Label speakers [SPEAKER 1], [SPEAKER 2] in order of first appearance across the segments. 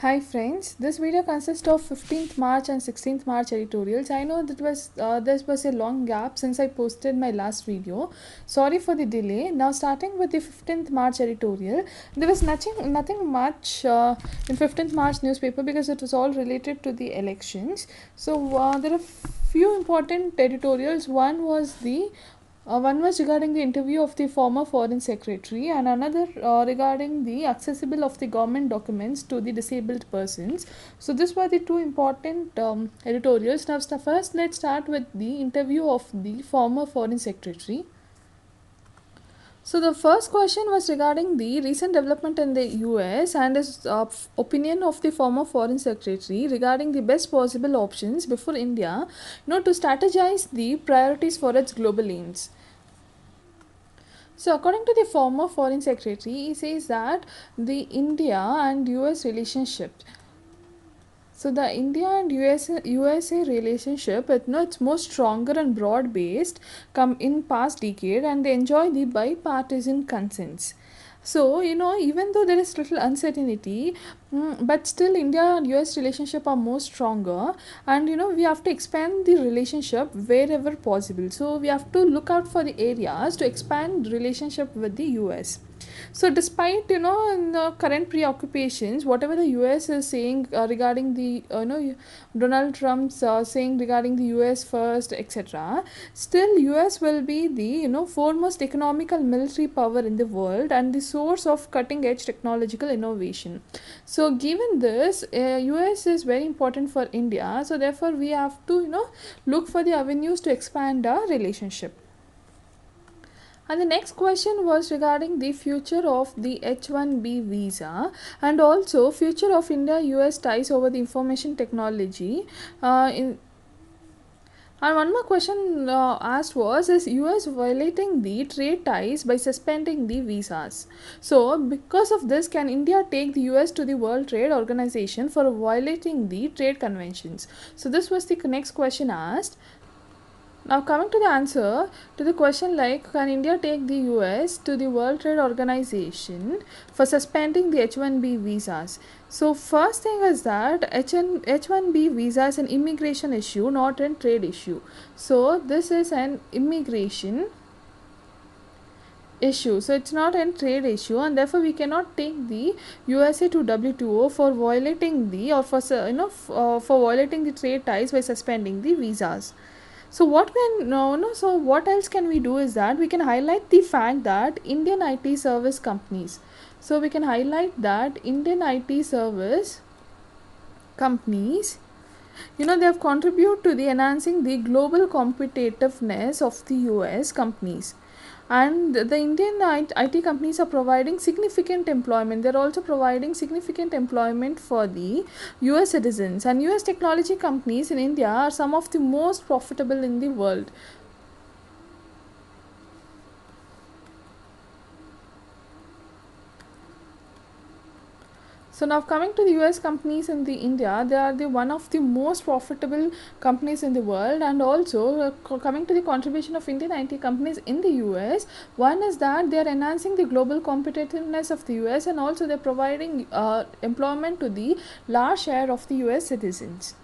[SPEAKER 1] Hi friends, this video consists of 15th March and 16th March editorials. I know that this was a long gap since I posted my last video. Sorry for the delay. Now starting with the 15th March editorial, there was nothing much in 15th March newspaper because it was all related to the elections. So there are few important editorials. One was regarding the interview of the former foreign secretary, and another regarding the accessible of the government documents to the disabled persons. So these were the two important editorials. Now first let's start with the interview of the former foreign secretary. So the first question was regarding the recent development in the US and his opinion of the former foreign secretary regarding the best possible options before India, to strategize the priorities for its global aims. So, according to the former foreign secretary, he says that the India and US relationship. So, the India and USA relationship, it's more stronger and broad based, come in past decade, and they enjoy the bipartisan consents. So, even though there is little uncertainty, but still India and US relationship are more stronger, and we have to expand the relationship wherever possible. So we have to look out for the areas to expand relationship with the US. So despite in the current preoccupations, whatever the US is saying regarding the Donald Trump's saying regarding the US first, etc., still US will be the foremost economical military power in the world and the source of cutting edge technological innovation. So given this, US is very important for India, so therefore we have to look for the avenues to expand our relationship. And the next question was regarding the future of the H-1B visa and also future of India-US ties over the information technology. And one more question asked was, is US violating the trade ties by suspending the visas? So because of this, can India take the US to the World Trade Organization for violating the trade conventions? So this was the next question asked. Now coming to the answer to the question like, can India take the US to the World Trade Organization for suspending the H-1B visas? So first thing is that H-1B visa is an immigration issue, not a trade issue. So this is an immigration issue, so it's not a trade issue, and therefore we cannot take the USA to WTO for violating the or for for violating the trade ties by suspending the visas. So what so what else can we do is that we can highlight the fact that Indian IT service companies. So we can highlight that Indian IT service companies, they have contributed to the enhancing the global competitiveness of the US companies. And the Indian IT companies are providing significant employment. They're also providing significant employment for the US citizens. And US technology companies in India are some of the most profitable in the world. So now coming to the US companies in the India, they are the one of the most profitable companies in the world, and also coming to the contribution of Indian IT companies in the US, one is that they are enhancing the global competitiveness of the US, and also they're providing employment to the large share of the US citizens.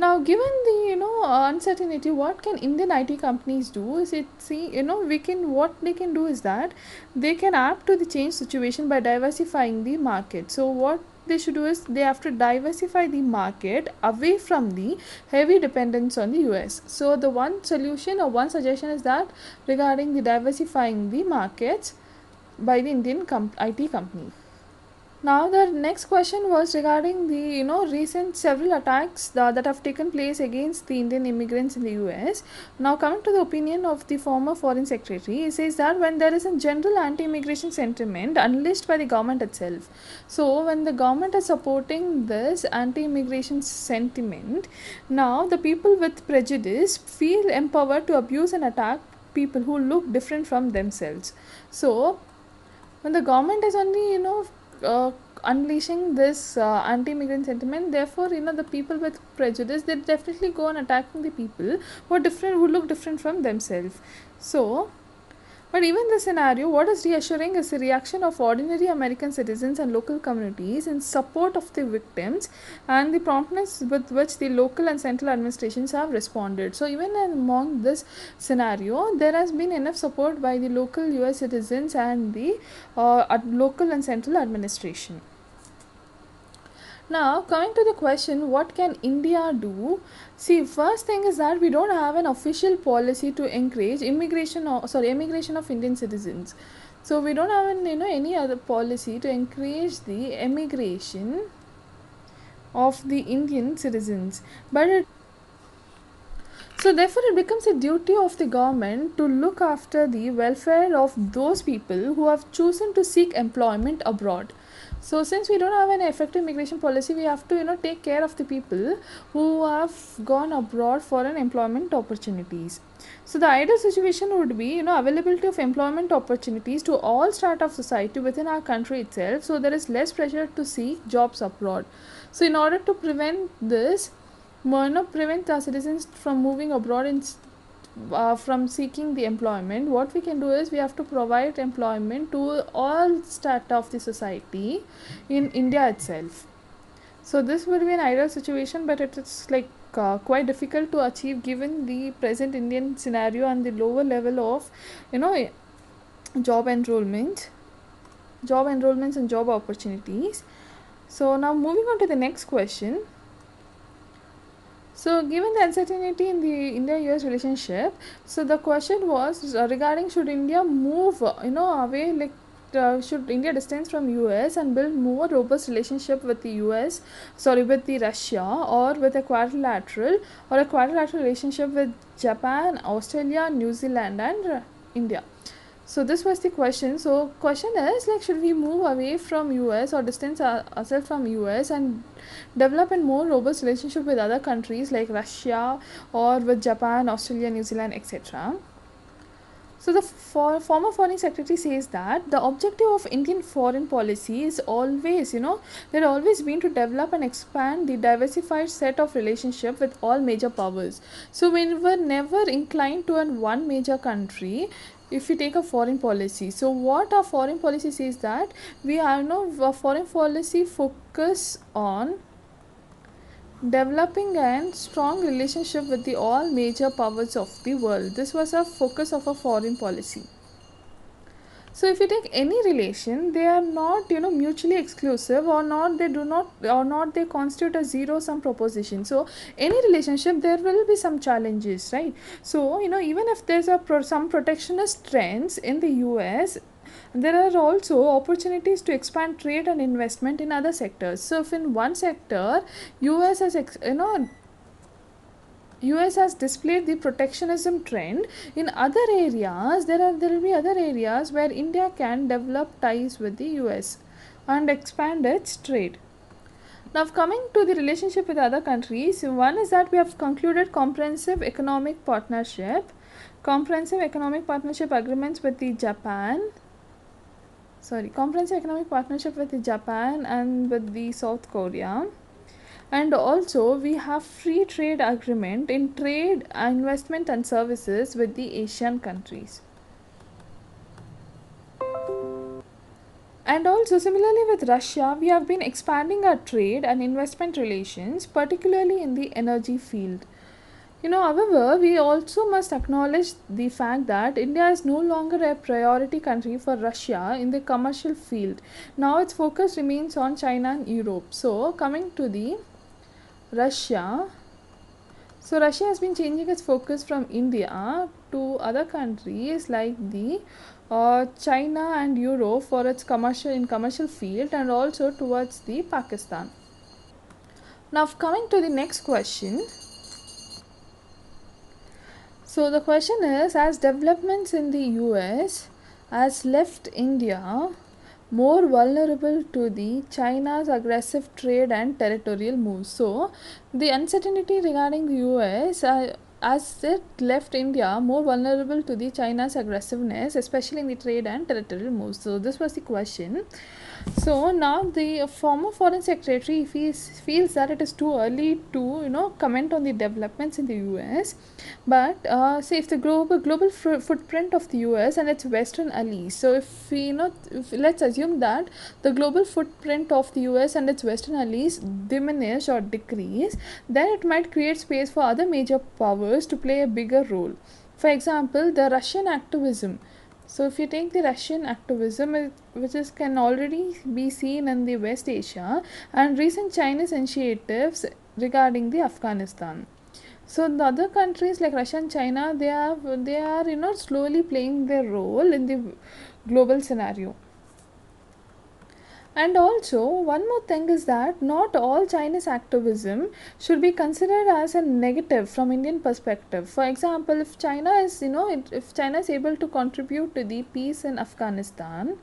[SPEAKER 1] Now, given the uncertainty, what can Indian IT companies do? Is what they can do is that they can adapt to the change situation by diversifying the market. So what they should do is they have to diversify the market away from the heavy dependence on the US. So the one solution or one suggestion is that regarding the diversifying the markets by the Indian IT company. Now the next question was regarding the recent several attacks that have taken place against the Indian immigrants in the US. Now coming to the opinion of the former foreign secretary, he says that when there is a general anti-immigration sentiment unleashed by the government itself, so when the government is supporting this anti-immigration sentiment, now the people with prejudice feel empowered to abuse and attack people who look different from themselves. So when the government is only unleashing this anti-immigrant sentiment, therefore the people with prejudice, they definitely go on attacking the people who look different from themselves. So But even the scenario, what is reassuring is the reaction of ordinary American citizens and local communities in support of the victims and the promptness with which the local and central administrations have responded. So, even among this scenario, there has been enough support by the local US citizens and the local and central administration. Now, coming to the question, what can India do? See, first thing is that we don't have an official policy to encourage immigration of Indian citizens. So we don't have any other policy to encourage the immigration of the Indian citizens. So therefore, it becomes a duty of the government to look after the welfare of those people who have chosen to seek employment abroad. So since we don't have an effective immigration policy, we have to take care of the people who have gone abroad for an employment opportunities. So the ideal situation would be availability of employment opportunities to all strata of society within our country itself. So there is less pressure to seek jobs abroad. So in order to prevent this, prevent our citizens from moving abroad and from seeking the employment, what we can do is we have to provide employment to all strata of the society in India itself. So this would be an ideal situation, but it is quite difficult to achieve given the present Indian scenario and the lower level of job enrollments and job opportunities. So now moving on to the next question. So given the uncertainty in the India-US relationship, so the question was regarding should India move away, should India distance from US and build more robust relationship with the with the Russia, or with a quadrilateral relationship with Japan, Australia, New Zealand and India. So this was the question. So question is should we move away from US or distance ourselves from US and develop a more robust relationship with other countries like Russia or with Japan, Australia, New Zealand, etc. So the former foreign secretary says that the objective of Indian foreign policy is always, there always been to develop and expand the diversified set of relationship with all major powers. So we were never inclined to one major country. If we take a foreign policy, so what our foreign policy says that we have a foreign policy focus on developing a strong relationship with the all major powers of the world. This was a focus of a foreign policy. So if you take any relation, they are not mutually exclusive, or not they constitute a zero sum proposition. So any relationship there will be some challenges, right? So even if there's some protectionist trends in the US, there are also opportunities to expand trade and investment in other sectors. So if in one sector US has displayed the protectionism trend, in other areas there will be other areas where India can develop ties with the US and expand its trade. Now coming to the relationship with other countries, one is that we have concluded comprehensive economic partnership agreements with the comprehensive economic partnership with the Japan and with the South Korea. And also we have free trade agreement in trade, investment and services with the Asian countries. And also similarly with Russia, we have been expanding our trade and investment relations, particularly in the energy field. However, we also must acknowledge the fact that India is no longer a priority country for Russia in the commercial field. Now its focus remains on China and Europe. So coming to the Russia. So Russia has been changing its focus from India to other countries like the China and Europe for its commercial field, and also towards the Pakistan. Now coming to the next question. So the question is, as developments in the US has left India more vulnerable to the China's aggressive trade and territorial moves. So the uncertainty regarding the US as it left India more vulnerable to the China's aggressiveness, especially in the trade and territorial moves. So this was the question. So now the former foreign secretary feels that it is too early to comment on the developments in the US, but say if the global footprint of the US and its Western allies. So if we if, let's assume that the global footprint of the US and its Western allies diminish or decrease, then it might create space for other major powers to play a bigger role. For example, the Russian activism. So if you take the Russian activism, which can already be seen in the West Asia, and recent Chinese initiatives regarding the Afghanistan. So the other countries like Russia and China, they are slowly playing their role in the global scenario. And also, one more thing is that not all Chinese activism should be considered as a negative from Indian perspective. For example, if China is, if China is able to contribute to the peace in Afghanistan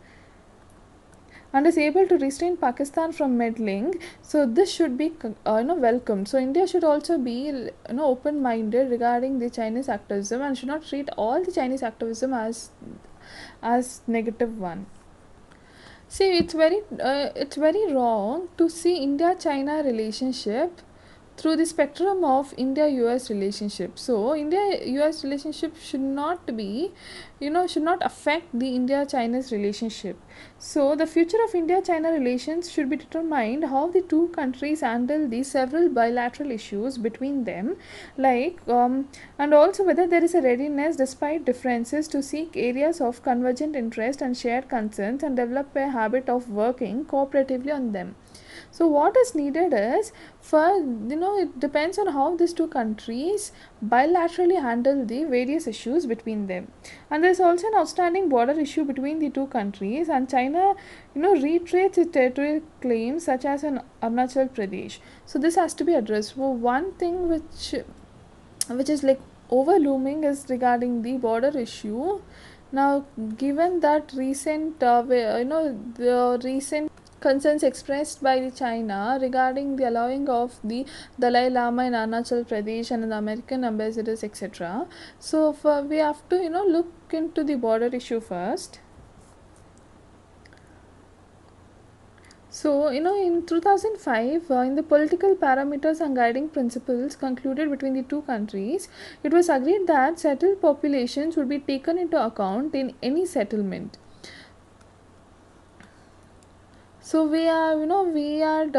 [SPEAKER 1] and is able to restrain Pakistan from meddling, so this should be welcomed. So India should also be open-minded regarding the Chinese activism and should not treat all the Chinese activism as negative one. See, it's very wrong to see India-China relationship through the spectrum of India-US relationship. So, India-US relationship should not be, should not affect the India-Chinese relationship. So, the future of India-China relations should be determined how the two countries handle the several bilateral issues between them, like and also whether there is a readiness despite differences to seek areas of convergent interest and shared concerns and develop a habit of working cooperatively on them. So what is needed is, for it depends on how these two countries bilaterally handle the various issues between them. And there is also an outstanding border issue between the two countries, and China reiterates its territorial claims such as in Arunachal Pradesh. So this has to be addressed. So one thing which is like overlooming is regarding the border issue. Now, given that the recent concerns expressed by the China regarding the allowing of the Dalai Lama in Arunachal Pradesh and the American ambassadors, etc. So we have to look into the border issue first. So, in 2005, in the political parameters and guiding principles concluded between the two countries, it was agreed that settled populations would be taken into account in any settlement. So we had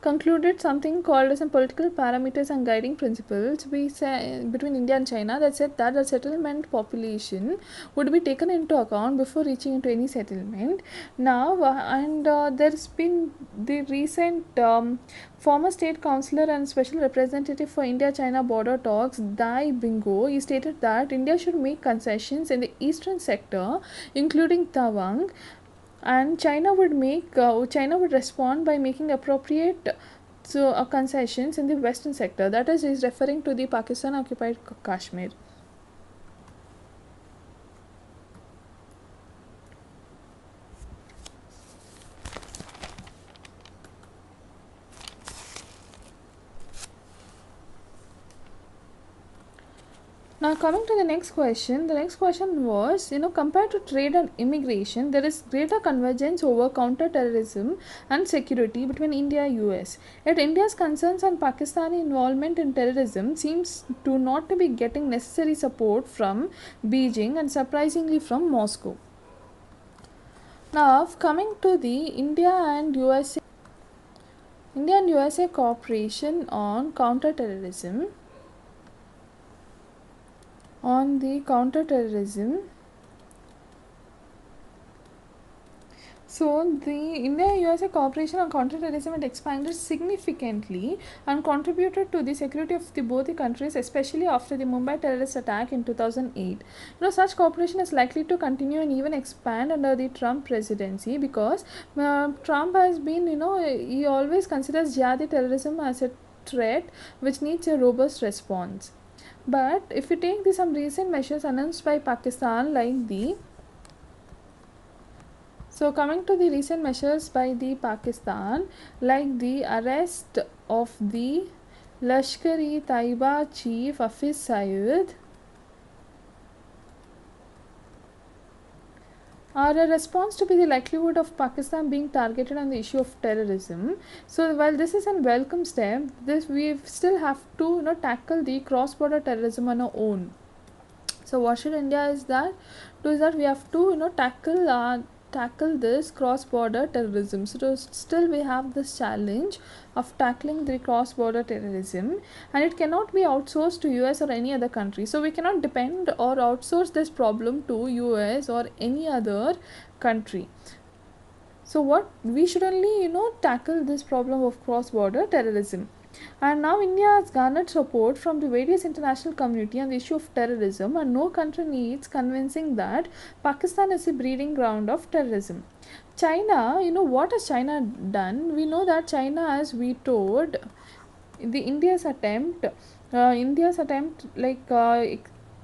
[SPEAKER 1] concluded something called as a political parameters and guiding principles. We say between India and China that said that the settlement population would be taken into account before reaching into any settlement. Now there's been the recent former state councillor and special representative for India-China border talks, Dai Bingo, he stated that India should make concessions in the eastern sector, including Tawang, and China would respond by making appropriate concessions in the western sector. That is referring to the Pakistan occupied Kashmir. Now coming to the next question was, compared to trade and immigration, there is greater convergence over counterterrorism and security between India and US. Yet India's concerns on Pakistani involvement in terrorism seems to not to be getting necessary support from Beijing and surprisingly from Moscow. Now coming to the India and USA cooperation on counterterrorism. On the counterterrorism, so the India-USA cooperation on counterterrorism had expanded significantly and contributed to the security of both the countries, especially after the Mumbai terrorist attack in 2008. Such cooperation is likely to continue and even expand under the Trump presidency, because Trump has been, he always considers jihadi terrorism as a threat which needs a robust response. But if you take some recent measures announced by Pakistan, coming to the recent measures by the Pakistan, like the arrest of the Lashkar-e-Taiba chief Hafiz Saeed are a response to be the likelihood of Pakistan being targeted on the issue of terrorism. So while this is a welcome step, this we still have to tackle the cross-border terrorism on our own. So what should India is that do is that we have to tackle this cross-border terrorism. So still we have this challenge of tackling the cross-border terrorism, and it cannot be outsourced to US or any other country. So we cannot depend or outsource this problem to US or any other country. So what we should only tackle this problem of cross-border terrorism. And now India has garnered support from the various international community on the issue of terrorism, and no country needs convincing that Pakistan is the breeding ground of terrorism. China, what has China done? We know that China has vetoed the India's attempt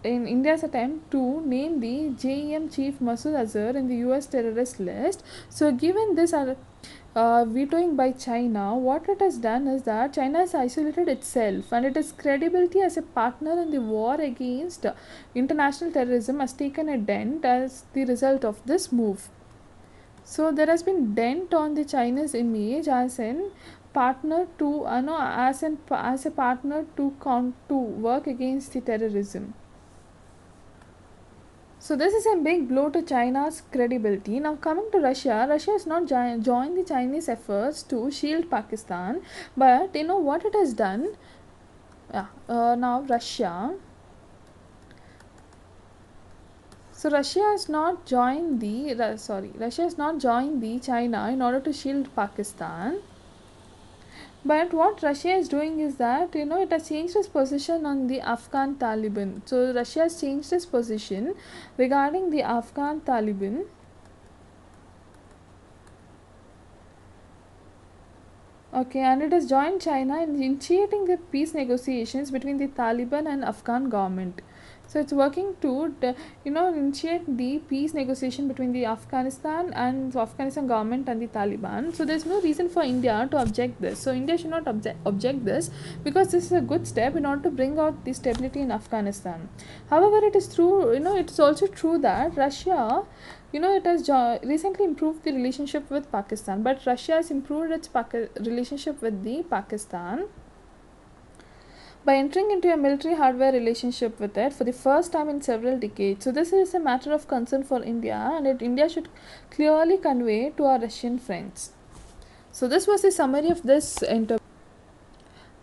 [SPEAKER 1] in India's attempt to name the JEM chief Masood Azhar in the US terrorist list. So given this vetoing by China, what it has done is that China has isolated itself, and its credibility as a partner in the war against international terrorism has taken a dent as the result of this move. So there has been dent on the Chinese image as an partner to as a partner to work against the terrorism. So this is a big blow to China's credibility. Now coming to Russia, Russia has not joined the Chinese efforts to shield Pakistan, but what it has done. Now Russia. So Russia has not joined the China in order to shield Pakistan. But what Russia is doing is that it has changed its position on the Afghan Taliban. So Russia has changed its position regarding the Afghan Taliban. Okay, and it has joined China in initiating the peace negotiations between the Taliban and Afghan government. So it's working to initiate the peace negotiation between the Afghanistan government and the Taliban. So there's no reason for India to object this. So India should not object this, because this is a good step in order to bring out the stability in Afghanistan. However, it is also true that Russia, it has recently improved the relationship with Pakistan, but Russia has improved its relationship with the Pakistan by entering into a military hardware relationship with it for the first time in several decades. So this is a matter of concern for India, and India should clearly convey to our Russian friends. So this was the summary of this interview.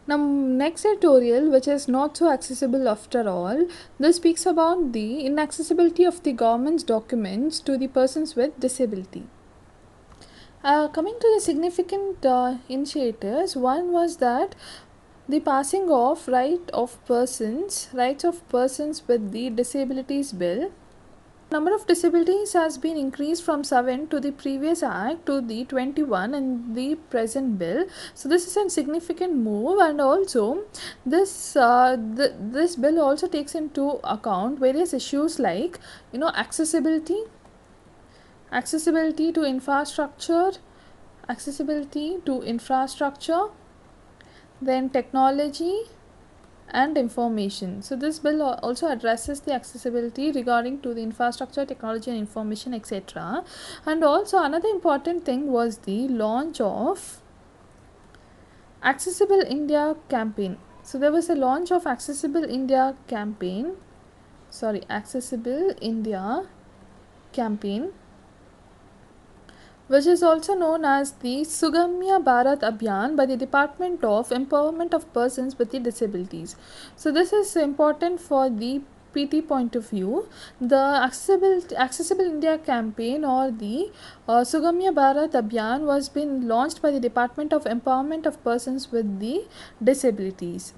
[SPEAKER 1] Now next editorial, which is not so accessible after all, this speaks about the inaccessibility of the government's documents to the persons with disability. Coming to the significant initiatives, one was that the passing of rights of persons with the disabilities bill. Number of disabilities has been increased from 7 to the previous act to the 21 in the present bill. So this is a significant move, and also this this bill also takes into account various issues like accessibility to infrastructure, then technology and information. So this bill also addresses the accessibility regarding to the infrastructure, technology and information, etc. And also another important thing was the launch of Accessible India campaign. So there was a launch of Accessible India campaign, which is also known as the Sugamya Bharat Abhiyan by the Department of Empowerment of Persons with the Disabilities. So this is important for the PT point of view. The Accessible India campaign, or the Sugamya Bharat Abhiyan, was been launched by the Department of Empowerment of Persons with the Disabilities.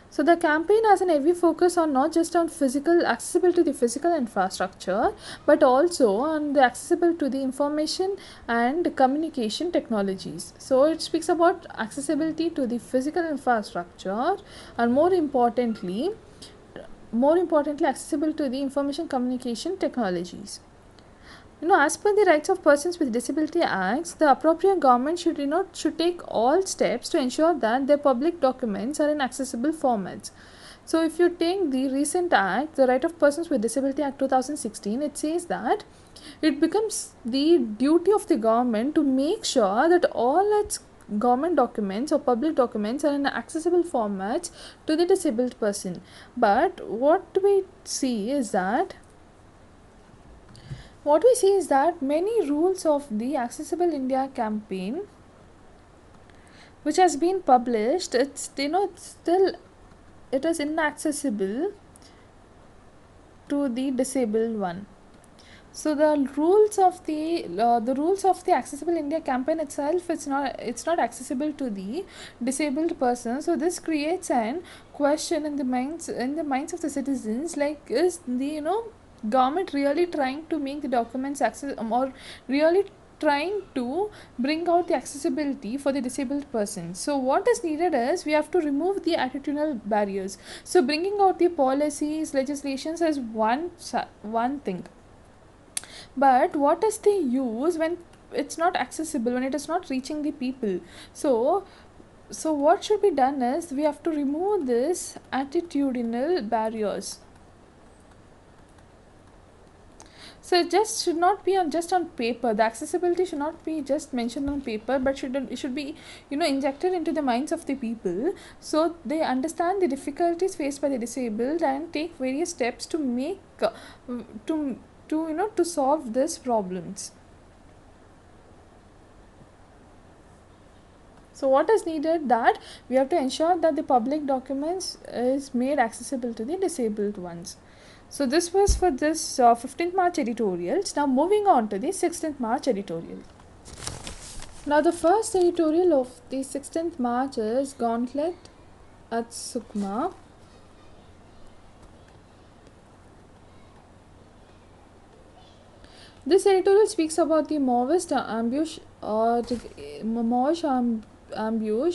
[SPEAKER 1] So the campaign has an heavy focus on not just on accessible to the physical infrastructure, but also on the accessible to the information and communication technologies. So it speaks about accessibility to the physical infrastructure, and more importantly accessible to the information communication technologies. As per the Rights of Persons with Disability Acts, the appropriate government should take all steps to ensure that their public documents are in accessible formats. So if you take the recent act, the Right of Persons with Disability Act 2016, it says that it becomes the duty of the government to make sure that all its government documents or public documents are in accessible formats to the disabled person. But what we see is that many rules of the Accessible India campaign which has been published, it is inaccessible to the disabled one. So the rules of the Accessible India campaign itself, it's not accessible to the disabled person. So this creates an question in the minds of the citizens, like, is the government really trying to make the documents or really trying to bring out the accessibility for the disabled person. So what is needed is we have to remove the attitudinal barriers. So bringing out the policies, legislations is one thing, but what is the use when it's not accessible, when it is not reaching the people? So what should be done is we have to remove this attitudinal barriers. So it just should not be just on paper. The accessibility should not be just mentioned on paper, but it should be injected into the minds of the people, so they understand the difficulties faced by the disabled and take various steps to make to solve these problems. So what is needed, that we have to ensure that the public documents is made accessible to the disabled ones. So this was for this 15th March editorials. Now moving on to the 16th March editorial. Now the first editorial of the 16th March is Gauntlet at Sukma. This editorial speaks about the Maoist ambush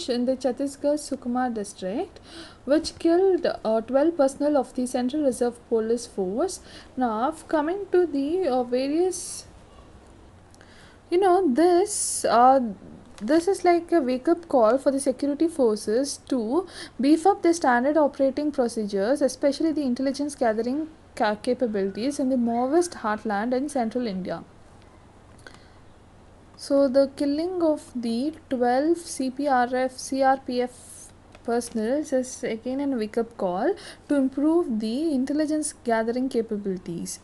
[SPEAKER 1] in the Chhattisgarh Sukma district, which killed 12 personnel of the Central Reserve Police Force. Now, coming to the various, this is like a wake-up call for the security forces to beef up their standard operating procedures, especially the intelligence gathering capabilities in the Maoist heartland in central India. So the killing of the 12 CRPF personnel is again a wake-up call to improve the intelligence gathering capabilities.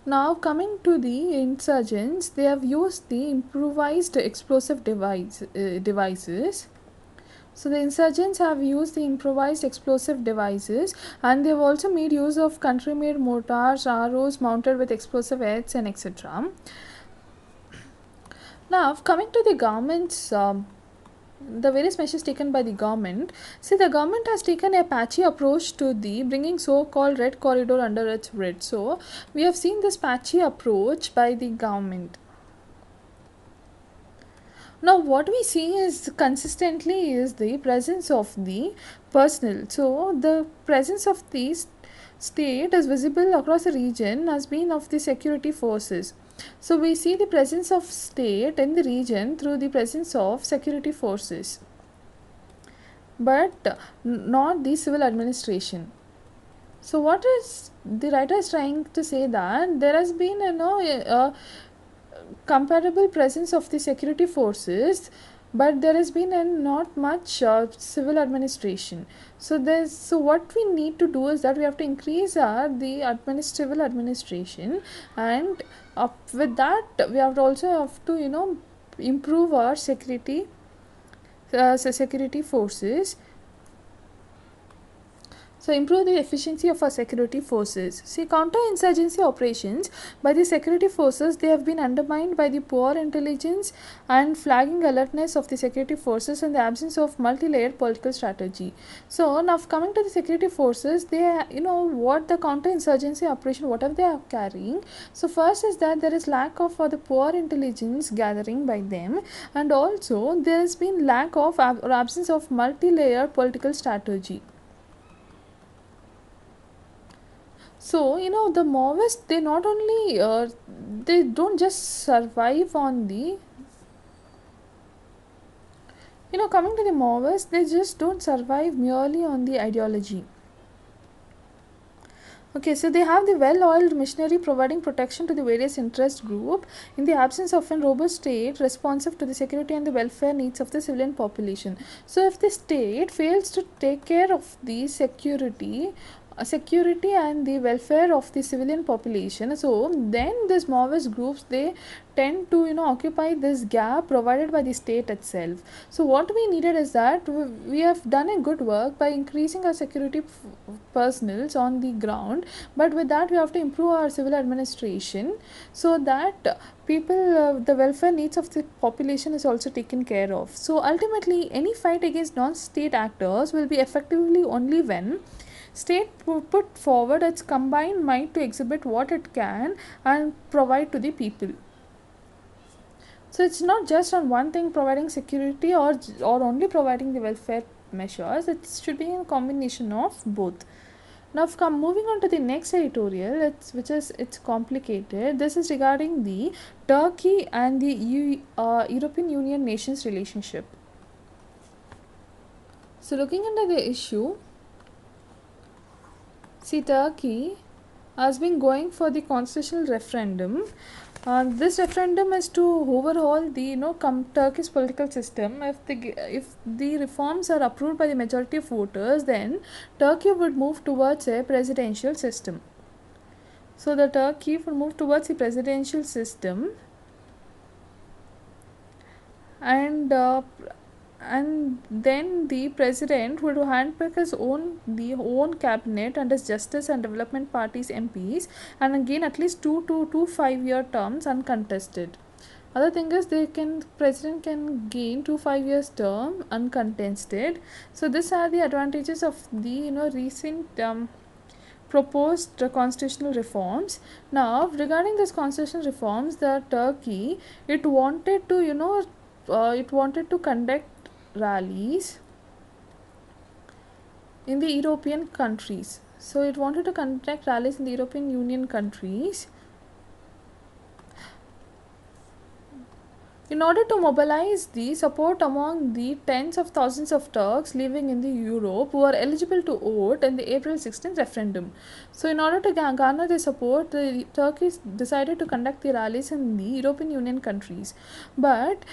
[SPEAKER 1] Now coming to the insurgents, they have used the improvised explosive devices. So the insurgents have used the improvised explosive devices, and they have also made use of country-made mortars, arrows mounted with explosive heads, and etc. Now coming to the government's the various measures taken by the government. See, the government has taken a patchy approach to the bringing so-called red corridor under its writ. So we have seen this patchy approach by the government. Now what we see is consistently is the presence of the personnel. So the presence of the state is visible across the region as being of the security forces. So we see the presence of state in the region through the presence of security forces, but not the civil administration. So what is the writer is trying to say, that there has been a comparable presence of the security forces, but there has been not much civil administration. So what we need to do is that we have to increase the civil administration, and with that we also have to improve our security forces. So improve the efficiency of our security forces. See, counter-insurgency operations by the security forces, they have been undermined by the poor intelligence and flagging alertness of the security forces in the absence of multi-layered political strategy. So now coming to the security forces, they what the counter-insurgency operation, whatever they are carrying. So first is that there is lack of the poor intelligence gathering by them, and also there has been lack of or absence of multi-layered political strategy. So the Maoists, they not only they don't just survive on the coming to the Maoists, they just don't survive merely on the ideology. Okay, so they have the well-oiled machinery providing protection to the various interest group in the absence of a robust state responsive to the security and the welfare needs of the civilian population. So if the state fails to take care of the security and the welfare of the civilian population, so then these Maoist groups, they tend to occupy this gap provided by the state itself. So what we needed is that we have done a good work by increasing our security personnels on the ground, but with that we have to improve our civil administration so that people the welfare needs of the population is also taken care of. So ultimately any fight against non-state actors will be effectively only when state put forward its combined might to exhibit what it can and provide to the people. So it's not just on one thing providing security or only providing the welfare measures. It should be a combination of both. Now moving on to the next editorial, it's complicated. This is regarding the Turkey and the European Union nations relationship. So looking into the issue, see, Turkey has been going for the constitutional referendum. This referendum is to overhaul the Turkish political system. If the reforms are approved by the majority of voters, then Turkey would move towards a presidential system. So the Turkey would move towards the presidential system, and then the president would handpick his own cabinet and his justice and development parties MPs, and again at least 2 to 5 year terms uncontested. Other thing is president can gain 2 5 years term uncontested. So these are the advantages of the recent proposed constitutional reforms. Now regarding this constitutional reforms, the Turkey, it wanted to conduct rallies in the European countries. So it wanted to conduct rallies in the European Union countries in order to mobilize the support among the tens of thousands of Turks living in the Europe who are eligible to vote in the April 16th referendum. So in order to garner the support, the Turkey decided to conduct the rallies in the European Union countries. But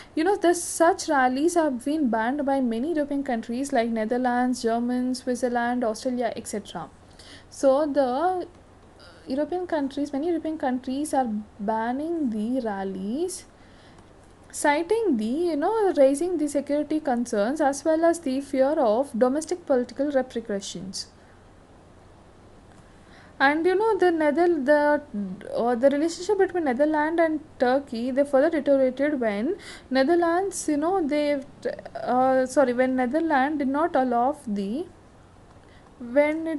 [SPEAKER 1] such rallies have been banned by many European countries like Netherlands, Germany, Switzerland, Australia, etc. So many European countries are banning the rallies, citing the raising the security concerns as well as the fear of domestic political repercussions. And the relationship between Netherlands and Turkey, they further deteriorated when Netherlands when Netherlands did not allow when it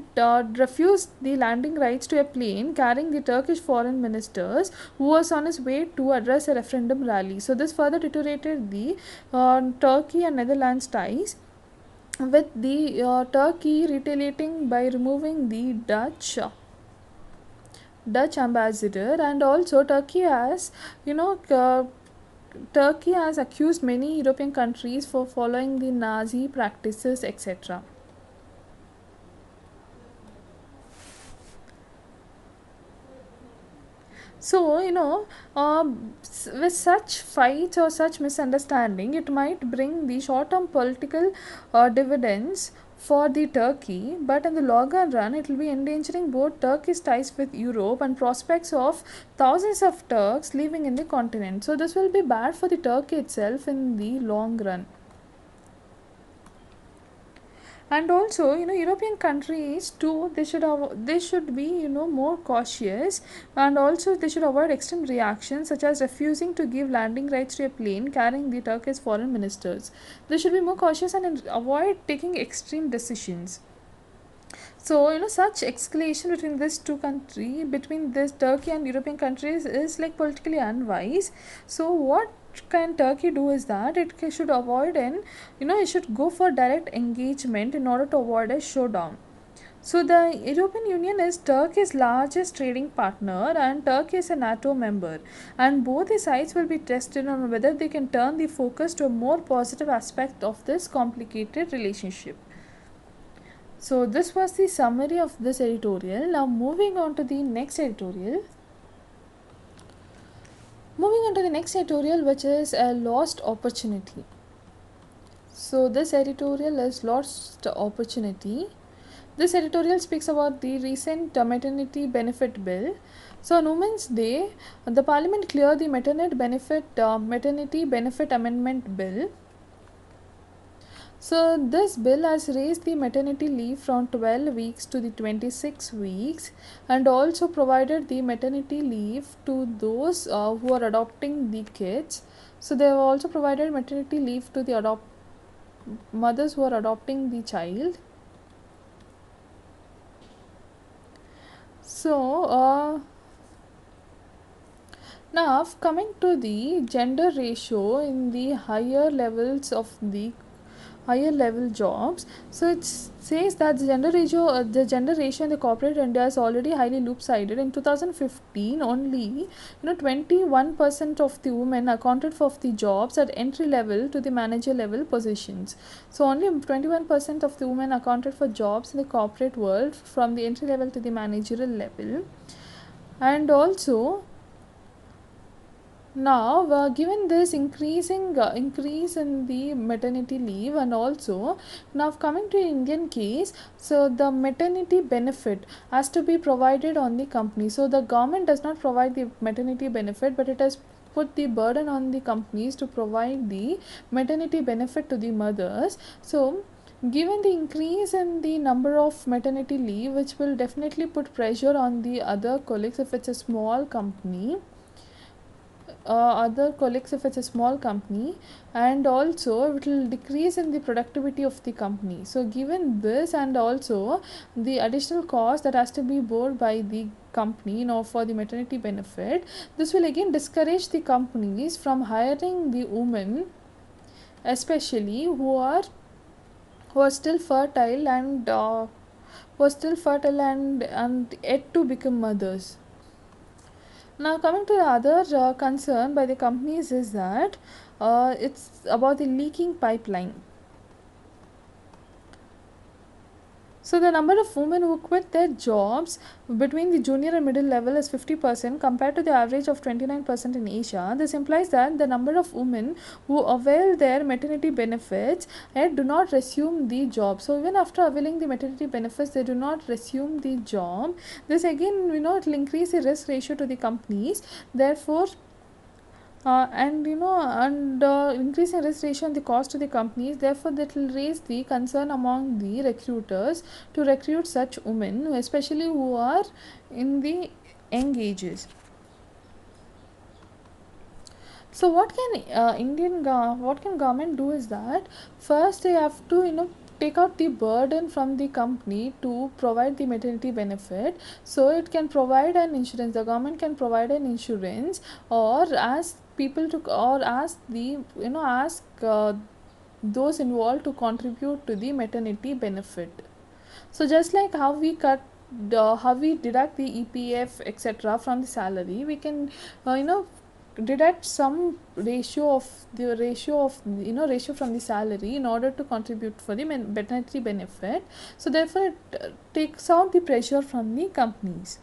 [SPEAKER 1] refused the landing rights to a plane carrying the Turkish foreign ministers who was on his way to address a referendum rally. So this further deteriorated the Turkey and Netherlands ties, with the Turkey retaliating by removing the Dutch ambassador, and also Turkey has accused many European countries for following the Nazi practices, etc. So, with such fights or such misunderstanding, it might bring the short-term political dividends for the Turkey, but in the longer run, it will be endangering both Turkey's ties with Europe and prospects of thousands of Turks living in the continent. So, this will be bad for the Turkey itself in the long run. And also European countries too, they should be more cautious, and also they should avoid extreme reactions such as refusing to give landing rights to a plane carrying the Turkish foreign ministers. They should be more cautious and avoid taking extreme decisions. So such escalation between this Turkey and European countries is like politically unwise. So what can Turkey do is that it should avoid it should go for direct engagement in order to avoid a showdown. So the European Union is Turkey's largest trading partner, and Turkey is a NATO member, and both the sides will be tested on whether they can turn the focus to a more positive aspect of this complicated relationship. So this was the summary of this editorial. Now moving on to the next editorial. Moving on to the next editorial, which is a lost opportunity. So this editorial is lost opportunity. This editorial speaks about the recent maternity benefit bill. So on Women's Day, the Parliament cleared the maternity benefit amendment bill. So this bill has raised the maternity leave from 12 weeks to the 26 weeks, and also provided the maternity leave to those who are adopting the kids. So they have also provided maternity leave to the mothers who are adopting the child. So now coming to the gender ratio in the higher level jobs. So it says that the gender ratio in the corporate India is already highly loop-sided. In 2015 only, 21% of the women accounted for the jobs at entry level to the manager level positions. So only 21% of the women accounted for jobs in the corporate world from the entry level to the managerial level. And also now given this increase in the maternity leave, and also now coming to Indian case, so the maternity benefit has to be provided on the company. So the government does not provide the maternity benefit, but it has put the burden on the companies to provide the maternity benefit to the mothers. So given the increase in the number of maternity leave, which will definitely put pressure on the other colleagues if it's a small company, if it's a small company, and also it will decrease in the productivity of the company. So given this, and also the additional cost that has to be borne by the company for the maternity benefit, this will again discourage the companies from hiring the women, especially who are still fertile and yet to become mothers. Now coming to the other concern by the companies is that it's about the leaking pipeline. So the number of women who quit their jobs between the junior and middle level is 50% compared to the average of 29% in Asia. This implies that the number of women who avail their maternity benefits yet do not resume the job. So even after availing the maternity benefits, they do not resume the job. This again, it will increase the risk ratio to the companies. Therefore, increasing risk ratio and the cost to the companies, therefore that will raise the concern among the recruiters to recruit such women, especially who are in the young ages. So what can government do is that first they have to take out the burden from the company to provide the maternity benefit. So it can provide an insurance, the government can provide an insurance, or ask people to, or ask the ask those involved to contribute to the maternity benefit. So just like how we deduct the EPF etc from the salary, we can deduct some ratio from the salary in order to contribute for the maternity benefit. So therefore it takes out the pressure from the companies.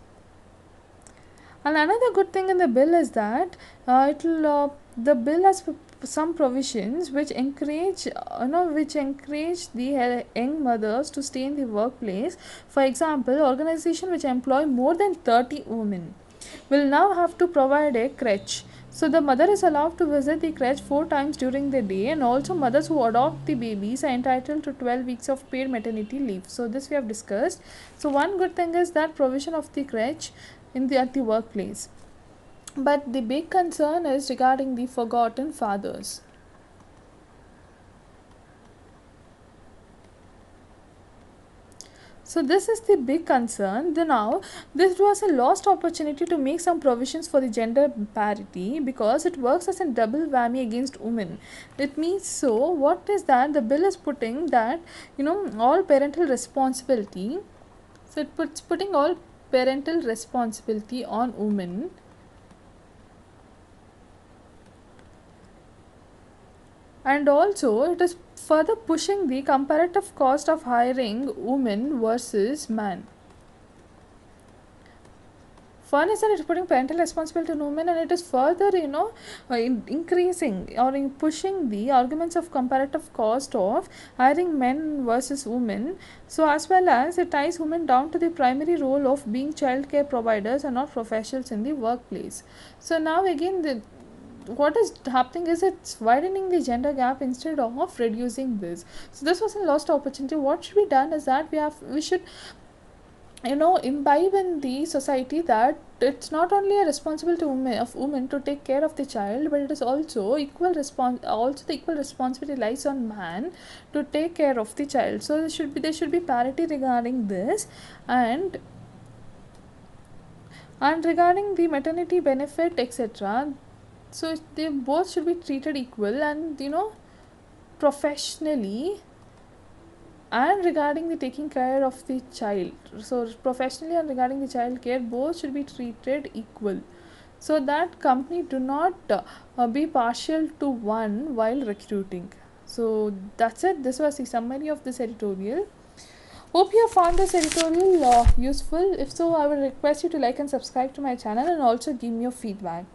[SPEAKER 1] And another good thing in the bill is that the bill has some provisions which encourage the young mothers to stay in the workplace. For example, organizations which employ more than 30 women will now have to provide a crèche. So the mother is allowed to visit the crèche 4 times during the day, and also mothers who adopt the babies are entitled to 12 weeks of paid maternity leave. So this we have discussed. So one good thing is that provision of the crèche at the workplace. But the big concern is regarding the forgotten fathers. So this is the big concern. Now, this was a lost opportunity to make some provisions for the gender parity, because it works as a double whammy against women. It means, so what is that? The bill is putting that all parental responsibility So it puts putting all parental responsibility on women. And also, it is further pushing the comparative cost of hiring women versus men. One is that it is putting parental responsibility on women, and it is further, increasing or pushing the arguments of comparative cost of hiring men versus women. So, as well as it ties women down to the primary role of being childcare providers and not professionals in the workplace. So, now again, what is happening is it's widening the gender gap instead of reducing this. So this was a lost opportunity. What should be done is that we should imbibe in the society that it's not only a responsibility of women to take care of the child, but it is also the equal responsibility lies on man to take care of the child. So there should be parity regarding this. And regarding the maternity benefit, etc., so they both should be treated equal, and professionally, and regarding the taking care of the child, so professionally and regarding the child care, both should be treated equal, so that company do not be partial to one while recruiting. So that's it. This was the summary of this editorial. Hope you found this editorial useful. If so, I will request you to like and subscribe to my channel, and also give me your feedback.